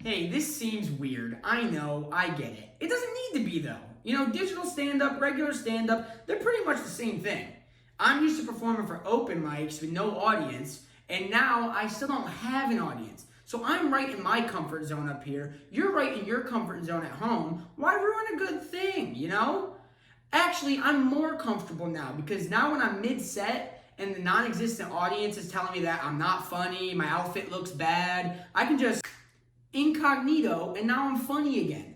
Hey, this seems weird. I know, I get it. It doesn't need to be though. You know, digital stand-up, regular stand-up, they're pretty much the same thing. I'm used to performing for open mics with no audience, and now I still don't have an audience. So I'm right in my comfort zone up here. You're right in your comfort zone at home. Why ruin a good thing, you know? Actually, I'm more comfortable now because now when I'm mid-set and the non-existent audience is telling me that I'm not funny, my outfit looks bad, I can just incognito, and now I'm funny again.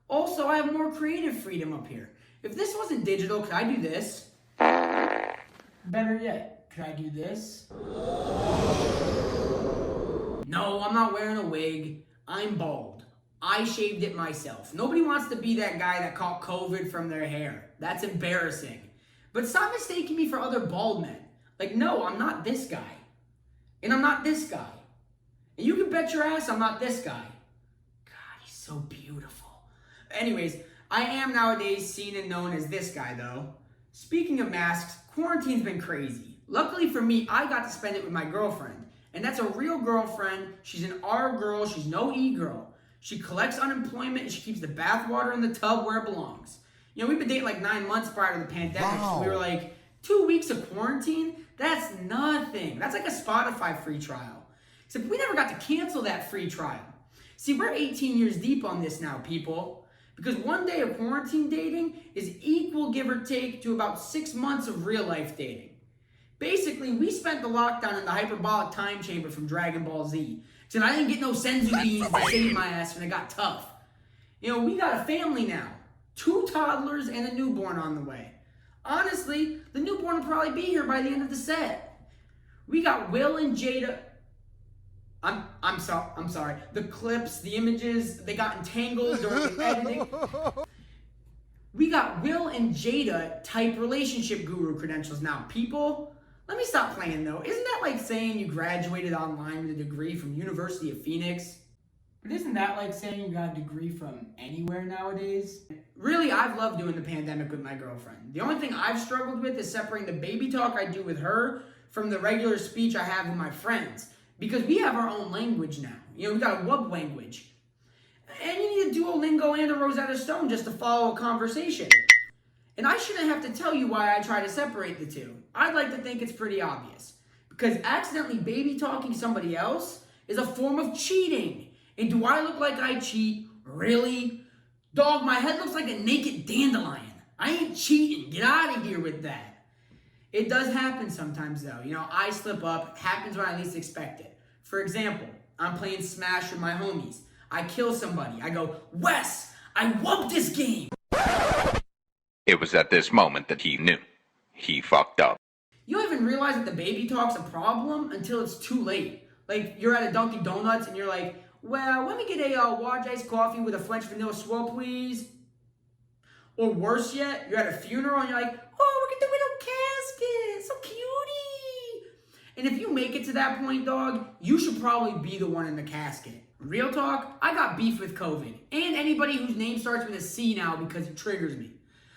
Also, I have more creative freedom up here. If this wasn't digital, could I do this? Better yet, could I do this? No, I'm not wearing a wig. I'm bald. I shaved it myself. Nobody wants to be that guy that caught COVID from their hair. That's embarrassing. But stop mistaking me for other bald men. Like, no, I'm not this guy. And I'm not this guy. And you can bet your ass I'm not this guy. God, he's so beautiful. Anyways, I am nowadays seen and known as this guy, though. Speaking of masks, quarantine's been crazy. Luckily for me, I got to spend it with my girlfriend. And that's a real girlfriend. She's an R girl. She's no E girl. She collects unemployment and she keeps the bathwater in the tub where it belongs. You know, we've been dating like 9 months prior to the pandemic. Wow. So we were like, 2 weeks of quarantine? That's nothing. That's like a Spotify free trial. Except we never got to cancel that free trial. See, we're 18 years deep on this now, people. Because 1 day of quarantine dating is equal, give or take, to about 6 months of real life dating. Basically, we spent the lockdown in the hyperbolic time chamber from Dragon Ball Z. Except I didn't get no senzu beans to save my ass when it got tough. You know, we got a family now. 2 toddlers and a newborn on the way. Honestly, the newborn will probably be here by the end of the set. We got Will and Jada. I'm sorry. The clips, the images, they got entangled during the editing. We got Will and Jada type relationship guru credentials now. People, let me stop playing though. Isn't that like saying you graduated online with a degree from University of Phoenix? But isn't that like saying you got a degree from anywhere nowadays? Really, I've loved doing the pandemic with my girlfriend. The only thing I've struggled with is separating the baby talk I do with her from the regular speech I have with my friends. Because we have our own language now. You know, we got a wub language. And you need a Duolingo and a Rosetta Stone just to follow a conversation. And I shouldn't have to tell you why I try to separate the two. I'd like to think it's pretty obvious. Because accidentally baby talking somebody else is a form of cheating. And do I look like I cheat? Really? Dog, my head looks like a naked dandelion. I ain't cheating. Get out of here with that. It does happen sometimes though. You know, I slip up. Happens when I least expect it. For example, I'm playing Smash with my homies. I kill somebody. I go, Wes, I whooped this game. It was at this moment that he knew. He fucked up. You don't even realize that the baby talk's a problem until it's too late. Like, you're at a Dunkin' Donuts and you're like, well, let me get a large iced coffee with a French vanilla swirl, please. Or worse yet, you're at a funeral and you're like, oh, look at the little casket, so cutie. And if you make it to that point, dog, you should probably be the one in the casket. Real talk, I got beef with COVID. And anybody whose name starts with a C now because it triggers me.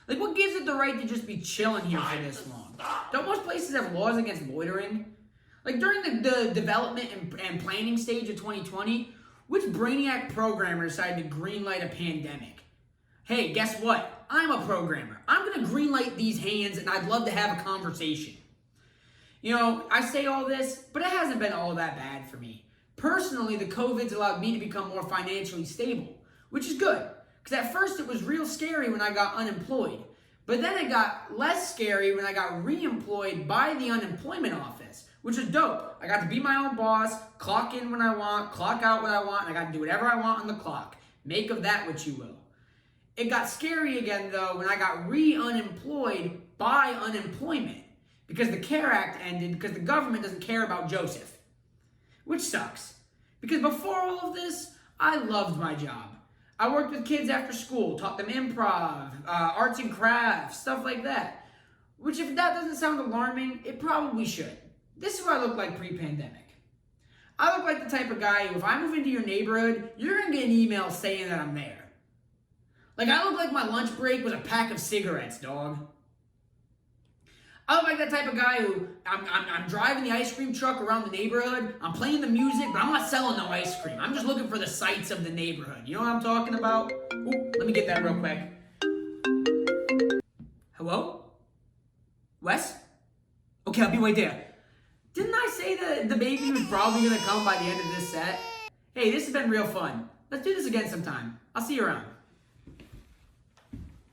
Like, what gives it the right to just be chilling here for this long? Don't most places have laws against loitering? Like, during the development and planning stage of 2020, which brainiac programmer decided to greenlight a pandemic? Hey, guess what? I'm a programmer. I'm going to greenlight these hands, and I'd love to have a conversation. You know, I say all this, but it hasn't been all that bad for me. Personally, the COVID's allowed me to become more financially stable, which is good. Because at first it was real scary when I got unemployed. But then it got less scary when I got re-employed by the unemployment office, which is dope. I got to be my own boss, clock in when I want, clock out when I want, and I got to do whatever I want on the clock. Make of that what you will. It got scary again, though, when I got re-unemployed by unemployment. Because the CARE Act ended because the government doesn't care about Joseph. Which sucks. Because before all of this, I loved my job. I worked with kids after school, taught them improv, arts and crafts, stuff like that. Which, if that doesn't sound alarming, it probably should. This is what I look like pre-pandemic. I look like the type of guy who, if I move into your neighborhood, you're going to get an email saying that I'm there. Like, I look like my lunch break was a pack of cigarettes, dog. I look like that type of guy who I'm driving the ice cream truck around the neighborhood. I'm playing the music, but I'm not selling no ice cream. I'm just looking for the sights of the neighborhood. You know what I'm talking about? Ooh, let me get that real quick. Hello? Wes? Okay, I'll be right there. Didn't I say that the baby was probably going to come by the end of this set? Hey, this has been real fun. Let's do this again sometime. I'll see you around.